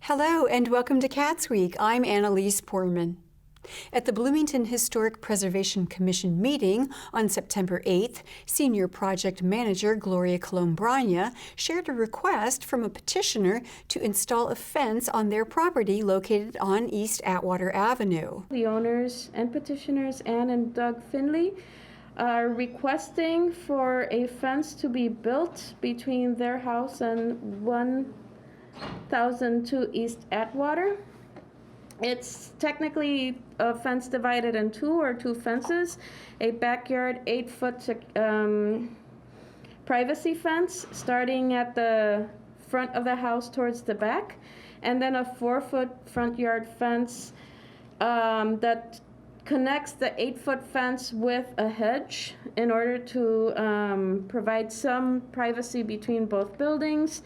Hello and welcome to CATSweek. I'm Annalise Poorman. At the Bloomington Historic Preservation Commission meeting on September 8th, Senior Project Manager Gloria Colombrana shared a request from a petitioner to install a fence on their property located on East Atwater Avenue. The owners and petitioners, Ann and Doug Finley, are requesting for a fence to be built between their house and 1002 East Atwater. It's technically a fence divided in two fences, a backyard 8-foot privacy fence starting at the front of the house towards the back, and then a 4-foot front yard fence that connects the 8-foot fence with a hedge in order to provide some privacy between both buildings.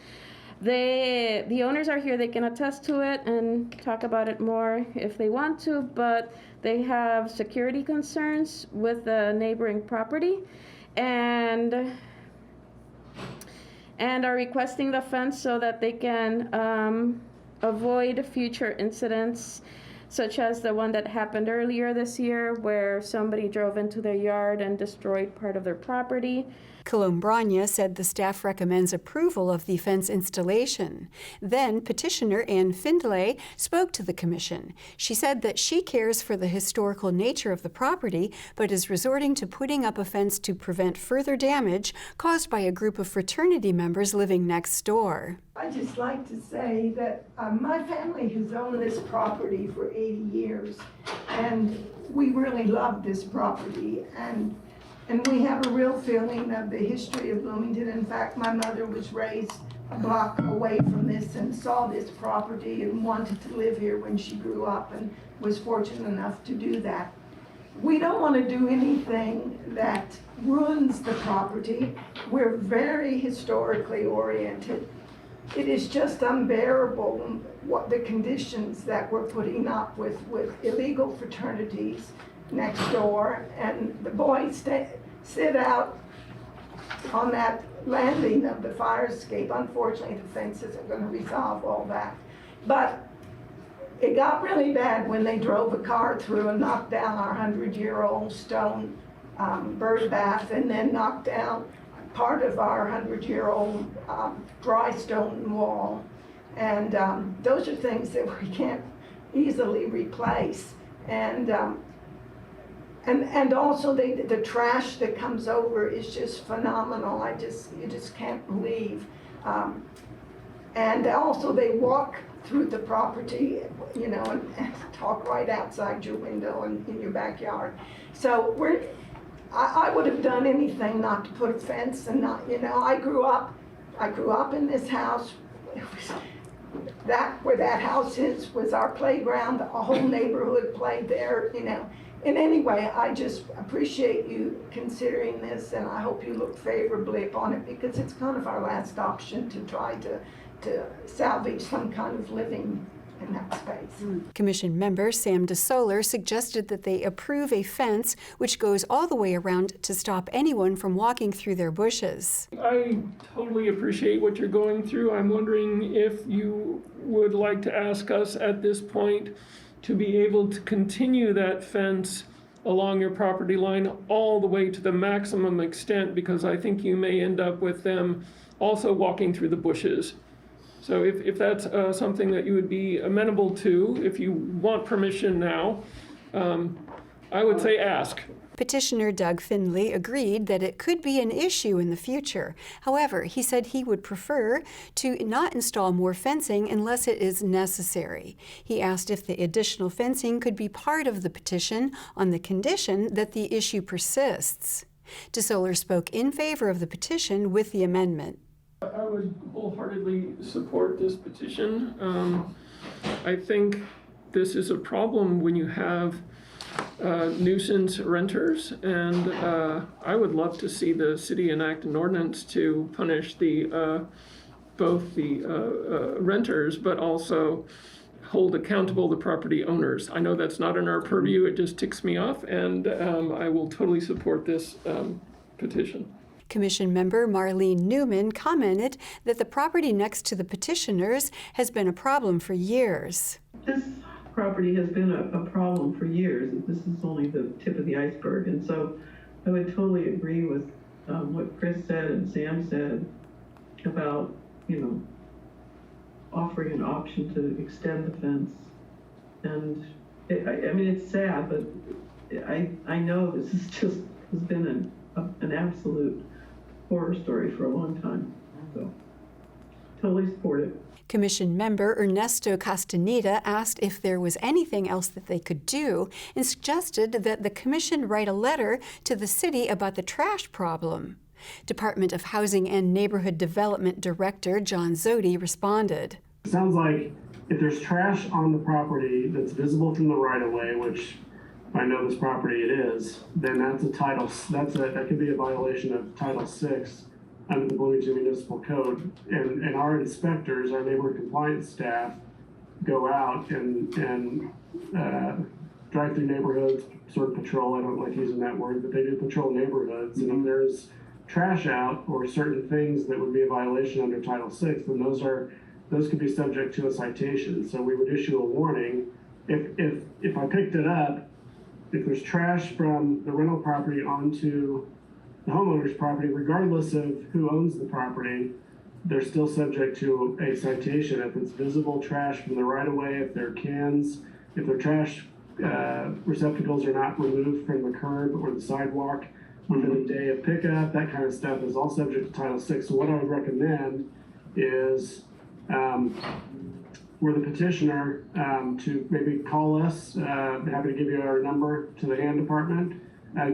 The owners are here. They can attest to it and talk about it more if they want to, but they have security concerns with the neighboring property and are requesting the fence so that they can avoid future incidents such as the one that happened earlier this year where somebody drove into their yard and destroyed part of their property. Colombrana said the staff recommends approval of the fence installation. Then petitioner Ann Findlay spoke to the commission. She said that she cares for the historical nature of the property, but is resorting to putting up a fence to prevent further damage caused by a group of fraternity members living next door. I'd just like to say that my family has owned this property for 80 years, and we really love this property, and we have a real feeling of the history of Bloomington. In fact, my mother was raised a block away from this and saw this property and wanted to live here when she grew up and was fortunate enough to do that. We don't want to do anything that ruins the property. We're very historically oriented. It is just unbearable what the conditions that we're putting up with illegal fraternities next door, and the boys sit out on that landing of the fire escape. Unfortunately, the fence isn't going to resolve all that. But it got really bad when they drove a car through and knocked down our 100-year-old stone bird bath, and then knocked down part of our 100-year-old dry stone wall. And those are things that we can't easily replace. And also the trash that comes over is just phenomenal. You just can't believe. And also they walk through the property, you know, and talk right outside your window and in your backyard. So I would have done anything not to put a fence and not, you know, I grew up in this house. Where that house is was our playground. The whole neighborhood played there, you know. And anyway, I just appreciate you considering this, and I hope you look favorably upon it, because it's kind of our last option to try to salvage some kind of living in that space. Commission member Sam DeSoler suggested that they approve a fence which goes all the way around to stop anyone from walking through their bushes. I totally appreciate what you're going through. I'm wondering if you would like to ask us at this point to be able to continue that fence along your property line all the way to the maximum extent, because I think you may end up with them also walking through the bushes. So if that's something that you would be amenable to, if you want permission now, I would say ask. Petitioner Doug Finley agreed that it could be an issue in the future. However, he said he would prefer to not install more fencing unless it is necessary. He asked if the additional fencing could be part of the petition on the condition that the issue persists. DeSoler spoke in favor of the petition with the amendment. I would wholeheartedly support this petition. I think this is a problem when you have nuisance renters, and I would love to see the city enact an ordinance to punish both the renters, but also hold accountable the property owners. I know that's not in our purview. It just ticks me off, and I will totally support this petition. Commission member Marlene Newman commented that the property next to the petitioners has been a problem for years. This property has been a problem for years. This is only the tip of the iceberg. And so I would totally agree with what Chris said and Sam said about, offering an option to extend the fence. And I mean, it's sad, but I know this has been an absolute horror story for a long time. So totally support it. Commission member Ernesto Castaneda asked if there was anything else that they could do and suggested that the commission write a letter to the city about the trash problem. Department of Housing and Neighborhood Development Director John Zodi responded. It sounds like if there's trash on the property that's visible from the right-of-way, which I know this property it is, then that could be a violation of Title VI under the Bloomington Municipal Code. And our inspectors, our neighborhood compliance staff, go out and drive through neighborhoods, sort of patrol, I don't like using that word, but they do patrol neighborhoods. And if there's trash out or certain things that would be a violation under Title VI, then those could be subject to a citation. So we would issue a warning. If I picked it up, if there's trash from the rental property onto the homeowner's property, regardless of who owns the property, they're still subject to a citation. If it's visible trash from the right of way, if their trash receptacles are not removed from the curb or the sidewalk within a day of pickup, that kind of stuff is all subject to Title VI. So what I would recommend is we're the petitioner to maybe call us. Happy to give you our number to the hand department.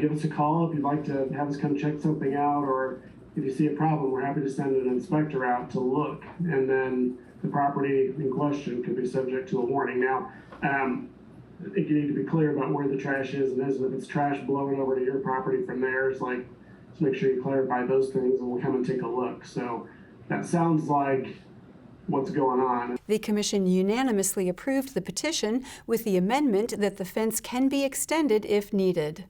Give us a call if you'd like to have us come check something out, or if you see a problem, we're happy to send an inspector out to look, and then the property in question could be subject to a warning. Now, I think you need to be clear about where the trash is and isn't. If it's trash blowing over to your property from there, it's like, just make sure you clarify those things and we'll come and take a look. So that sounds like what's going on. The commission unanimously approved the petition with the amendment that the fence can be extended if needed.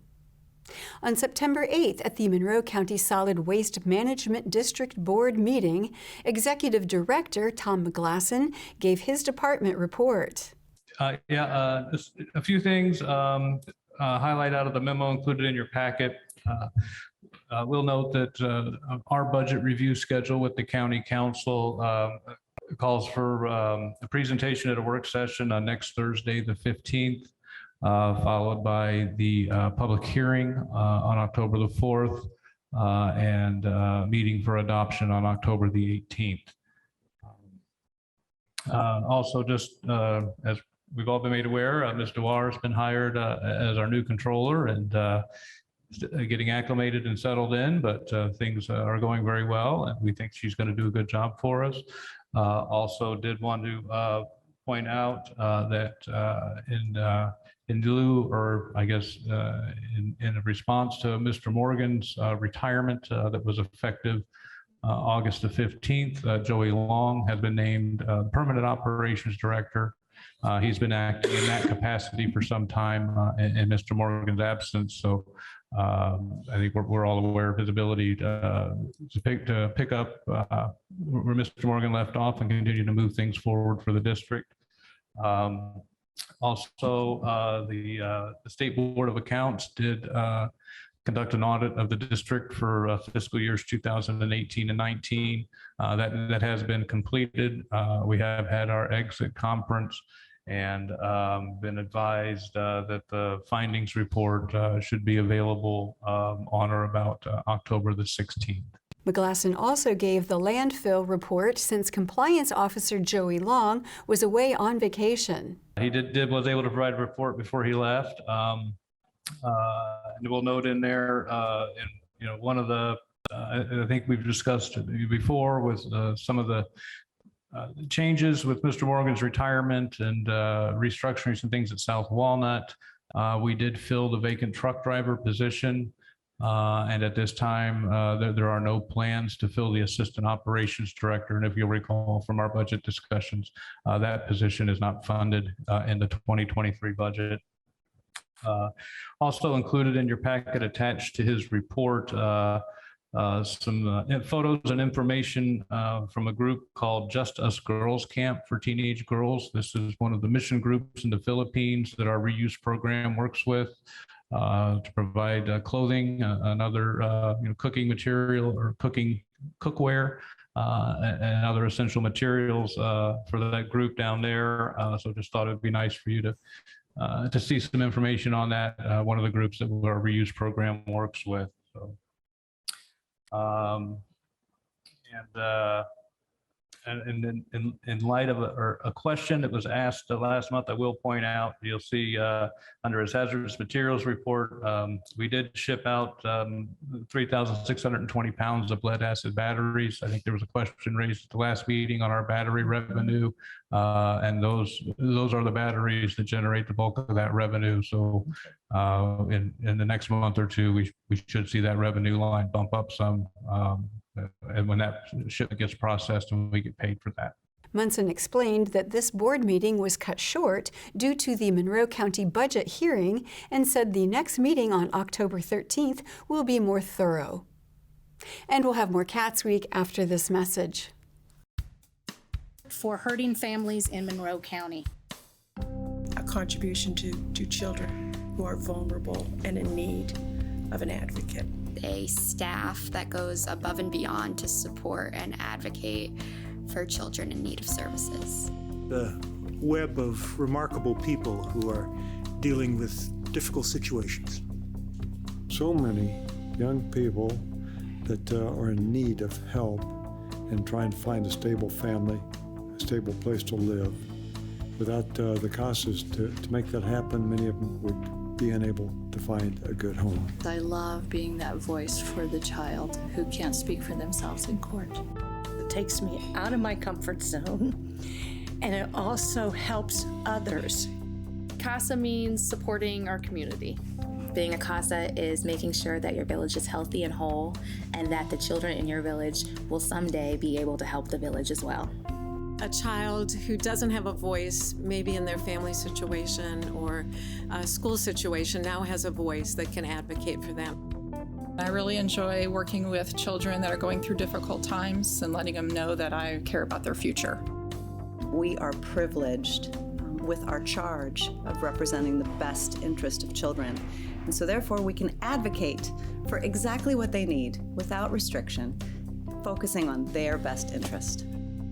On September 8th at the Monroe County Solid Waste Management District Board meeting, Executive Director Tom McGlasson gave his department report. Just a few things highlight out of the memo included in your packet. We'll note that our budget review schedule with the county council calls for a presentation at a work session on next Thursday, the 15th, followed by the public hearing on October the 4th, and meeting for adoption on October the 18th. Also, just as we've all been made aware, Ms. Dewar has been hired as our new controller and getting acclimated and settled in, but things are going very well, and we think she's going to do a good job for us. Also did want to point out that in lieu, or I guess in a response to Mr. Morgan's retirement that was effective August the 15th, Joey Long has been named Permanent Operations Director. He's been acting in that capacity for some time in Mr. Morgan's absence. So I think we're all aware of his ability to pick up where Mr. Morgan left off and continue to move things forward for the district. Also, the State Board of Accounts did conduct an audit of the district for fiscal years 2018 and 19. That has been completed. We have had our exit conference and been advised that the findings report should be available on or about October the 16th. McGlasson also gave the landfill report since Compliance Officer Joey Long was away on vacation. He was able to provide a report before he left. And we'll note in there, one of the, I think we've discussed before with some of the changes with Mr. Morgan's retirement and restructuring some things at South Walnut. We did fill the vacant truck driver position. And at this time, there are no plans to fill the assistant operations director. And if you'll recall from our budget discussions, that position is not funded in the 2023 budget. Also included in your packet attached to his report some photos and information from a group called Just Us Girls Camp for Teenage Girls. This is one of the mission groups in the Philippines that our reuse program works with to provide clothing and other cooking material or cookware and other essential materials for that group down there. So just thought it'd be nice for you to see some information on that. One of the groups that our reuse program works with. So. And in light of a question that was asked last month, I will point out, you'll see under his hazardous materials report, we did ship out 3,620 pounds of lead acid batteries. I think there was a question raised at the last meeting on our battery revenue, and those are the batteries that generate the bulk of that revenue. So in the next month or two, we should see that revenue line bump up some. And when that shipment gets processed and we get paid for that. Munson explained that this board meeting was cut short due to the Monroe County budget hearing and said the next meeting on October 13th will be more thorough. And we'll have more CATSweek after this message. For hurting families in Monroe County. A contribution to children who are vulnerable and in need of an advocate. A staff that goes above and beyond to support and advocate for children in need of services. The web of remarkable people who are dealing with difficult situations. So many young people that are in need of help and trying to find a stable family, a stable place to live. Without the CASAs to make that happen, many of them would be unable to find a good home. I love being that voice for the child who can't speak for themselves in court. It takes me out of my comfort zone, and it also helps others. CASA means supporting our community. Being a CASA is making sure that your village is healthy and whole, and that the children in your village will someday be able to help the village as well. A child who doesn't have a voice, maybe in their family situation or a school situation, now has a voice that can advocate for them. I really enjoy working with children that are going through difficult times and letting them know that I care about their future. We are privileged with our charge of representing the best interest of children. And so therefore we can advocate for exactly what they need without restriction, focusing on their best interest.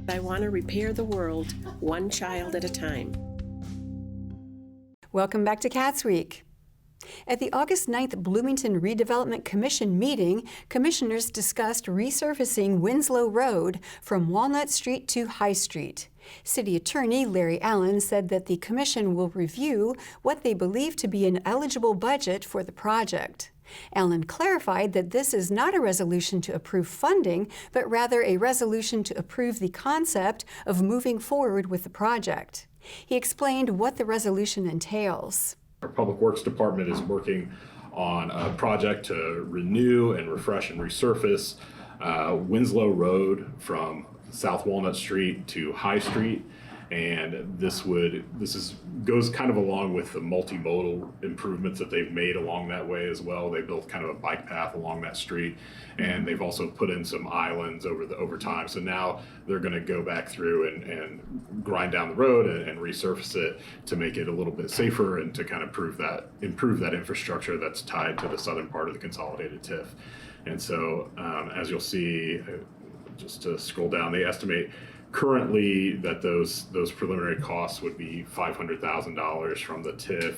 I want to repair the world one child at a time. Welcome back to CATSweek. At the August 9th Bloomington Redevelopment Commission meeting, commissioners discussed resurfacing Winslow Road from Walnut Street to High Street. City Attorney Larry Allen said that the commission will review what they believe to be an eligible budget for the project. Allen clarified that this is not a resolution to approve funding, but rather a resolution to approve the concept of moving forward with the project. He explained what the resolution entails. Our Public Works Department is working on a project to renew and refresh and resurface Winslow Road from South Walnut Street to High Street. And this goes kind of along with the multimodal improvements that they've made along that way as well. They built kind of a bike path along that street, and they've also put in some islands over time. So now they're going to go back through and grind down the road and resurface it to make it a little bit safer and to kind of improve that infrastructure that's tied to the southern part of the consolidated TIF. And so as you'll see, just to scroll down, they estimate currently that those preliminary costs would be $500,000 from the TIF,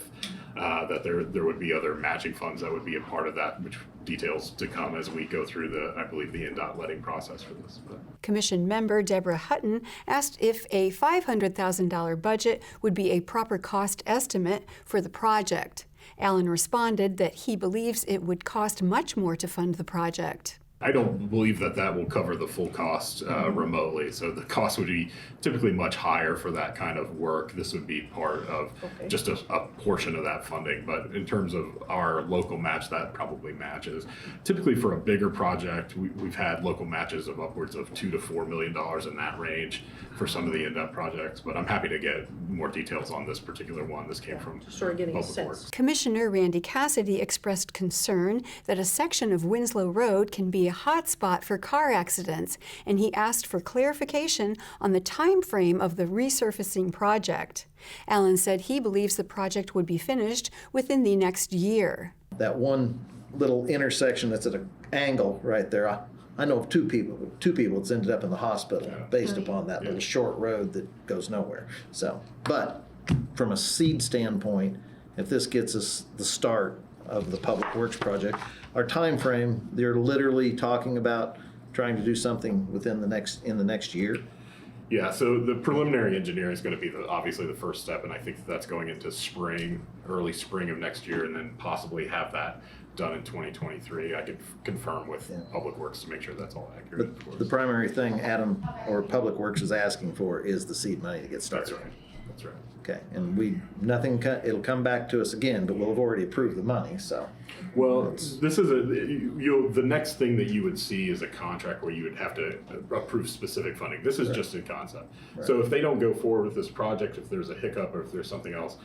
that there would be other matching funds that would be a part of that, which details to come as we go through I believe the NDOT letting process for this. Commission member Deborah Hutton asked if a $500,000 budget would be a proper cost estimate for the project. Allen responded that he believes it would cost much more to fund the project. I don't believe that will cover the full cost remotely. So the cost would be typically much higher for that kind of work. This would be part of just a portion of that funding. But in terms of our local match, that probably matches. Typically for a bigger project, we've had local matches of upwards of $2 to $4 million in that range for some of the in-depth projects. But I'm happy to get more details on this particular one. This came from Public Works. Commissioner Randy Cassidy expressed concern that a section of Winslow Road can be be a hot spot for car accidents, and he asked for clarification on the time frame of the resurfacing project. Allen said he believes the project would be finished within the next year. That one little intersection that's at an angle right there, I know of two people that's ended up in the hospital based upon that little short road that goes nowhere. So, but from a seed standpoint, if this gets us the start of the Public Works project, our time frame, they're literally talking about trying to do something within the next year. Yeah, so the preliminary engineering is going to be obviously the first step, and I think that's going into early spring of next year, and then possibly have that done in 2023. I could confirm with Public Works to make sure that's all accurate. But the primary thing Adam or Public Works is asking for is the seed money to get started. That's right. That's right. Okay, and it'll come back to us again, but we'll have already approved the money, so. Well, this is the next thing that you would see is a contract where you would have to approve specific funding. This is just in concept. Right. So if they don't go forward with this project, if there's a hiccup or if there's something else,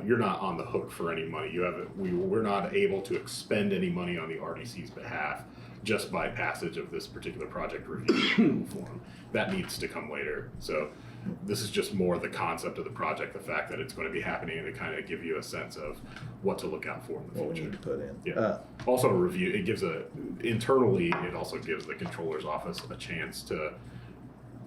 you're not on the hook for any money. We're not able to expend any money on the RDC's behalf just by passage of this particular project review form. That needs to come later. So this is just more the concept of the project, the fact that it's going to be happening, and to kind of give you a sense of what to look out for in the future. What we need to put in. Yeah. Also a review, internally, it also gives the controller's office a chance to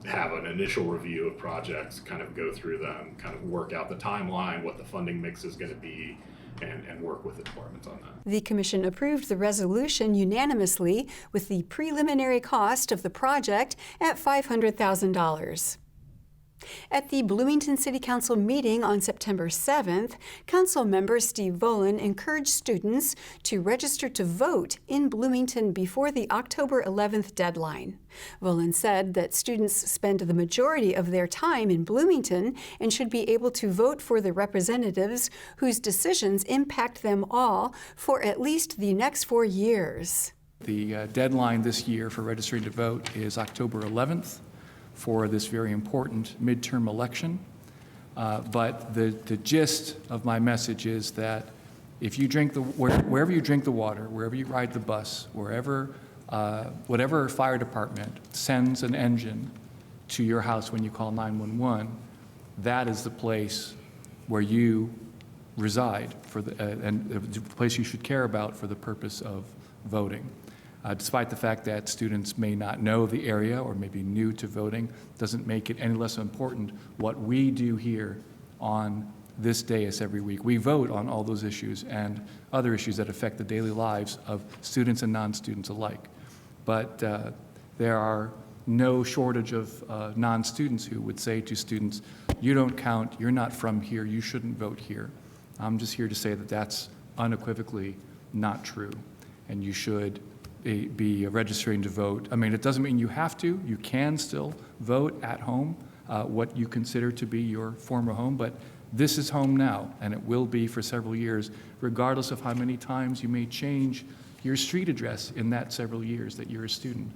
have an initial review of projects, kind of go through them, kind of work out the timeline, what the funding mix is going to be, and work with the departments on that. The Commission approved the resolution unanimously with the preliminary cost of the project at $500,000. At the Bloomington City Council meeting on September 7th, Council member Steve Volan encouraged students to register to vote in Bloomington before the October 11th deadline. Volan said that students spend the majority of their time in Bloomington and should be able to vote for the representatives whose decisions impact them all for at least the next 4 years. The deadline this year for registering to vote is October 11th. For this very important midterm election. But the gist of my message is that if you drink wherever you drink the water, wherever you ride the bus, whatever fire department sends an engine to your house when you call 911, that is the place where you reside and the place you should care about for the purpose of voting. Despite the fact that students may not know the area or may be new to voting, doesn't make it any less important what we do here on this dais every week. We vote on all those issues and other issues that affect the daily lives of students and non-students alike. But there are no shortage of non-students who would say to students, you don't count, you're not from here, you shouldn't vote here. I'm just here to say that that's unequivocally not true, and you should be registering to vote. I mean, it doesn't mean you have to. You can still vote at home, what you consider to be your former home, but this is home now, and it will be for several years, regardless of how many times you may change your street address in that several years that you're a student.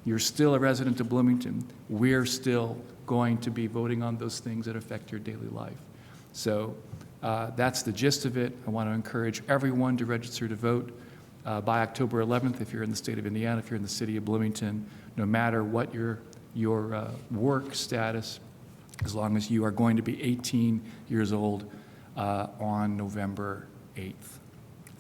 You're still a resident of Bloomington. We're still going to be voting on those things that affect your daily life. So that's the gist of it. I want to encourage everyone to register to vote. By October 11th, if you're in the state of Indiana, if you're in the city of Bloomington, no matter what your work status, as long as you are going to be 18 years old on November 8th.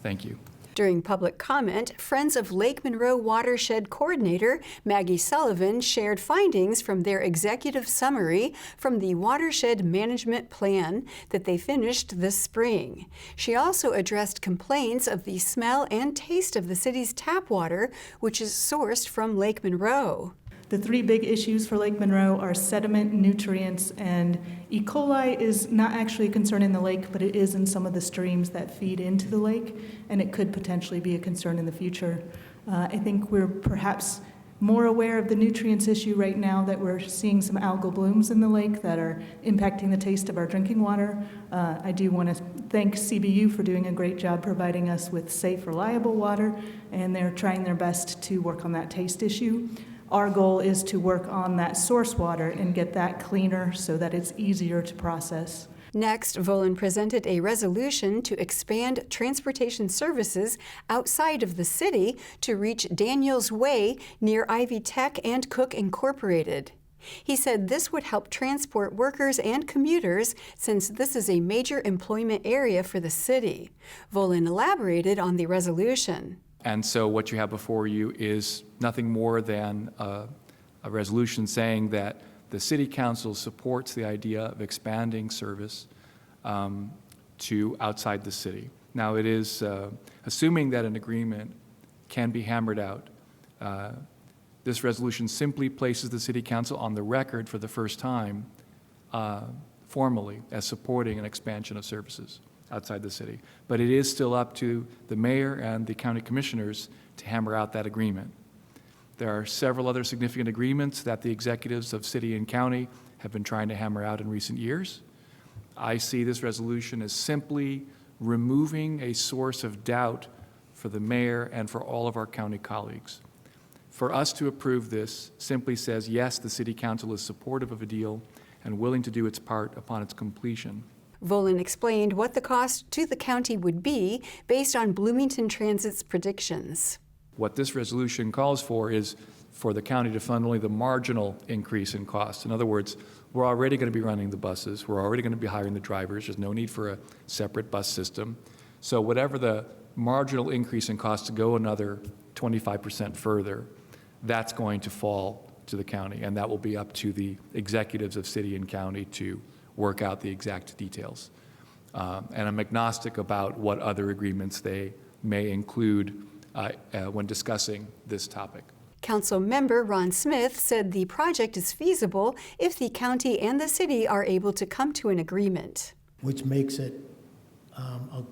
Thank you. During public comment, Friends of Lake Monroe Watershed Coordinator Maggie Sullivan shared findings from their executive summary from the Watershed Management Plan that they finished this spring. She also addressed complaints of the smell and taste of the city's tap water, which is sourced from Lake Monroe. The three big issues for Lake Monroe are sediment, nutrients, and E. coli is not actually a concern in the lake, but it is in some of the streams that feed into the lake, and it could potentially be a concern in the future. I think we're perhaps more aware of the nutrients issue right now that we're seeing some algal blooms in the lake that are impacting the taste of our drinking water. I do want to thank CBU for doing a great job providing us with safe, reliable water, and they're trying their best to work on that taste issue. Our goal is to work on that source water and get that cleaner so that it's easier to process. Next, Volin presented a resolution to expand transportation services outside of the city to reach Daniels Way near Ivy Tech and Cook Incorporated. He said this would help transport workers and commuters since this is a major employment area for the city. Volin elaborated on the resolution. And so what you have before you is nothing more than a resolution saying that the City Council supports the idea of expanding service to outside the city. Now it is assuming that an agreement can be hammered out. This resolution simply places the City Council on the record for the first time formally as supporting an expansion of services outside the city. But it is still up to the mayor and the county commissioners to hammer out that agreement. There are several other significant agreements that the executives of city and county have been trying to hammer out in recent years. I see this resolution as simply removing a source of doubt for the mayor and for all of our county colleagues. For us to approve this simply says, yes, the City Council is supportive of a deal and willing to do its part upon its completion. Volin explained what the cost to the county would be based on Bloomington Transit's predictions. What this resolution calls for is for the county to fund only the marginal increase in cost. In other words, we're already going to be running the buses. We're already going to be hiring the drivers. There's no need for a separate bus system. So whatever the marginal increase in cost to go another 25% further, that's going to fall to the county, and that will be up to the executives of city and county to work out the exact details. And I'm agnostic about what other agreements they may include when discussing this topic. Council member Ron Smith said the project is feasible if the county and the city are able to come to an agreement. Which makes it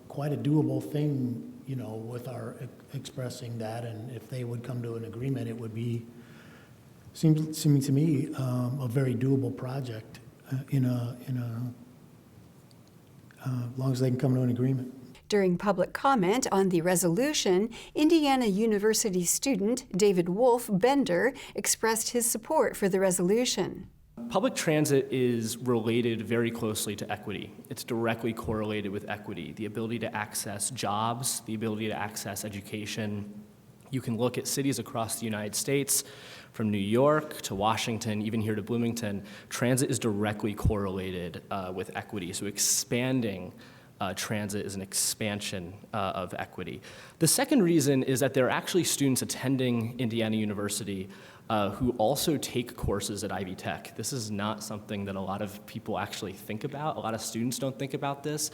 quite a doable thing, you know, with our expressing that, and if they would come to an agreement, it would be, seeming to me, a very doable project as long as they can come to an agreement. During public comment on the resolution, Indiana University student David Wolf Bender expressed his support for the resolution. Public transit is related very closely to equity. It's directly correlated with equity, the ability to access jobs, the ability to access education. You can look at cities across the United States, from New York to Washington, even here to Bloomington. Transit is directly correlated with equity, so expanding transit is an expansion of equity. The second reason is that there are actually students attending Indiana University who also take courses at Ivy Tech. This is not something that a lot of people actually think about. A lot of students don't think about this.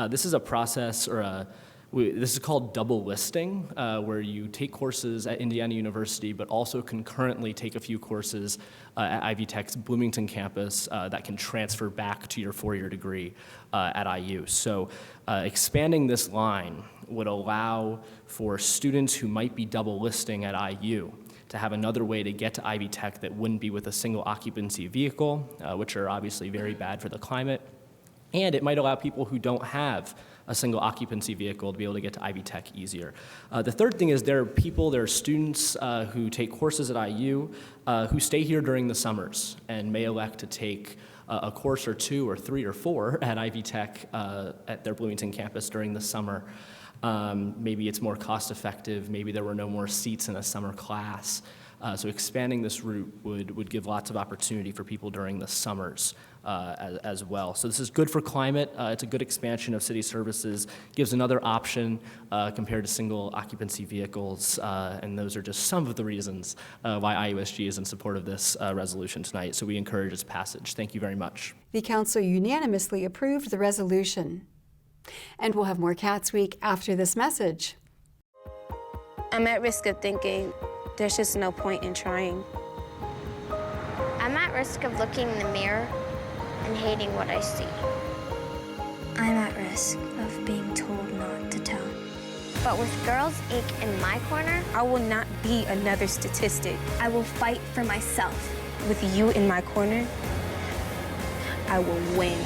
This is a process, or this is called double listing, where you take courses at Indiana University, but also concurrently take a few courses at Ivy Tech's Bloomington campus that can transfer back to your four-year degree at IU. So expanding this line would allow for students who might be double listing at IU to have another way to get to Ivy Tech that wouldn't be with a single occupancy vehicle, which are obviously very bad for the climate. And it might allow people who don't have a single occupancy vehicle to be able to get to Ivy Tech easier. The third thing is there are students who take courses at IU who stay here during the summers and may elect to take a course or two or three or four at Ivy Tech at their Bloomington campus during the summer. Maybe it's more cost effective, maybe there were no more seats in a summer class. So expanding this route would give lots of opportunity for people during the summers as well. So this is good for climate. It's a good expansion of city services, gives another option compared to single occupancy vehicles. And those are just some of the reasons why IUSG is in support of this resolution tonight. So we encourage its passage. Thank you very much. The council unanimously approved the resolution. And we'll have more Cats Week after this message. I'm at risk of thinking there's just no point in trying. I'm at risk of looking in the mirror and hating what I see. I'm at risk of being told not to tell. But with Girls Inc. in my corner, I will not be another statistic. I will fight for myself. With you in my corner, I will win.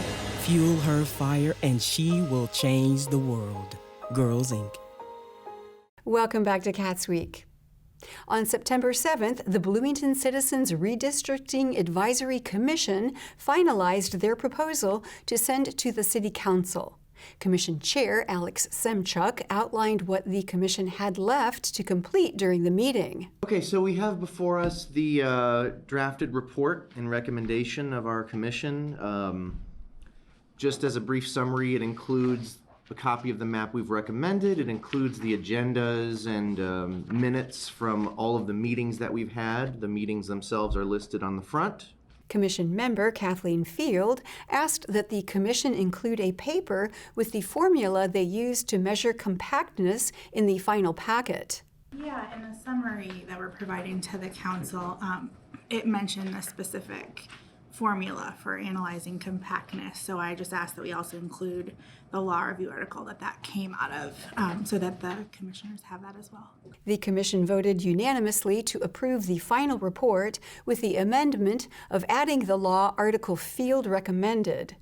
Fuel her fire and she will change the world. Girls Inc. Welcome back to Cats Week. On September 7th, the Bloomington Citizens Redistricting Advisory Commission finalized their proposal to send to the City Council. Commission Chair Alex Semchuk outlined what the commission had left to complete during the meeting. Okay, so we have before us the drafted report and recommendation of our commission. Just as a brief summary, it includes a copy of the map we've recommended. It includes the agendas and minutes from all of the meetings that we've had. The meetings themselves are listed on the front. Commission member Kathleen Field asked that the commission include a paper with the formula they used to measure compactness in the final packet. Yeah, in the summary that we're providing to the council, it mentioned a specific formula for analyzing compactness. So I just asked that we also include the law review article that came out of, so that the commissioners have that as well. The commission voted unanimously to approve the final report with the amendment of adding the law article Field recommended.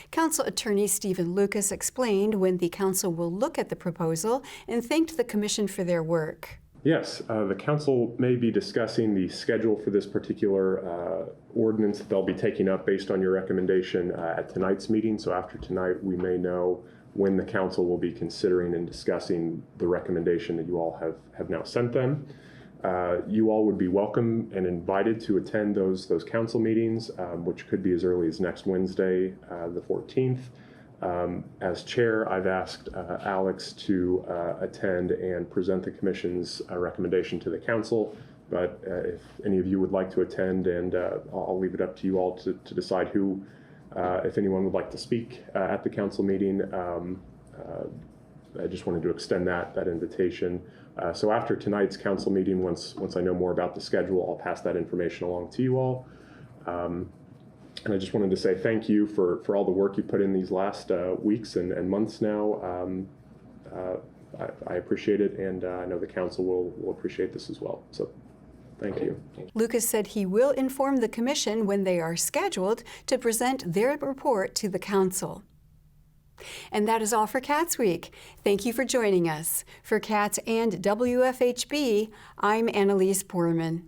Council Attorney Stephen Lucas explained when the council will look at the proposal and thanked the commission for their work. Yes, the council may be discussing the schedule for this particular ordinance that they'll be taking up based on your recommendation at tonight's meeting. So after tonight, we may know when the council will be considering and discussing the recommendation that you all have now sent them. You all would be welcome and invited to attend those council meetings, which could be as early as next Wednesday, the 14th. As chair, I've asked Alex to attend and present the commission's recommendation to the council, but if any of you would like to attend, and I'll leave it up to you all to decide who, if anyone would like to speak at the council meeting. I just wanted to extend that invitation. So after tonight's council meeting, once I know more about the schedule, I'll pass that information along to you all. And I just wanted to say thank you for all the work you put in these last weeks and months now. I appreciate it, and I know the council will appreciate this as well. So thank you. Lucas said he will inform the commission when they are scheduled to present their report to the council. And that is all for CATSweek. Thank you for joining us. For CATS and WFHB, I'm Annalise Borman.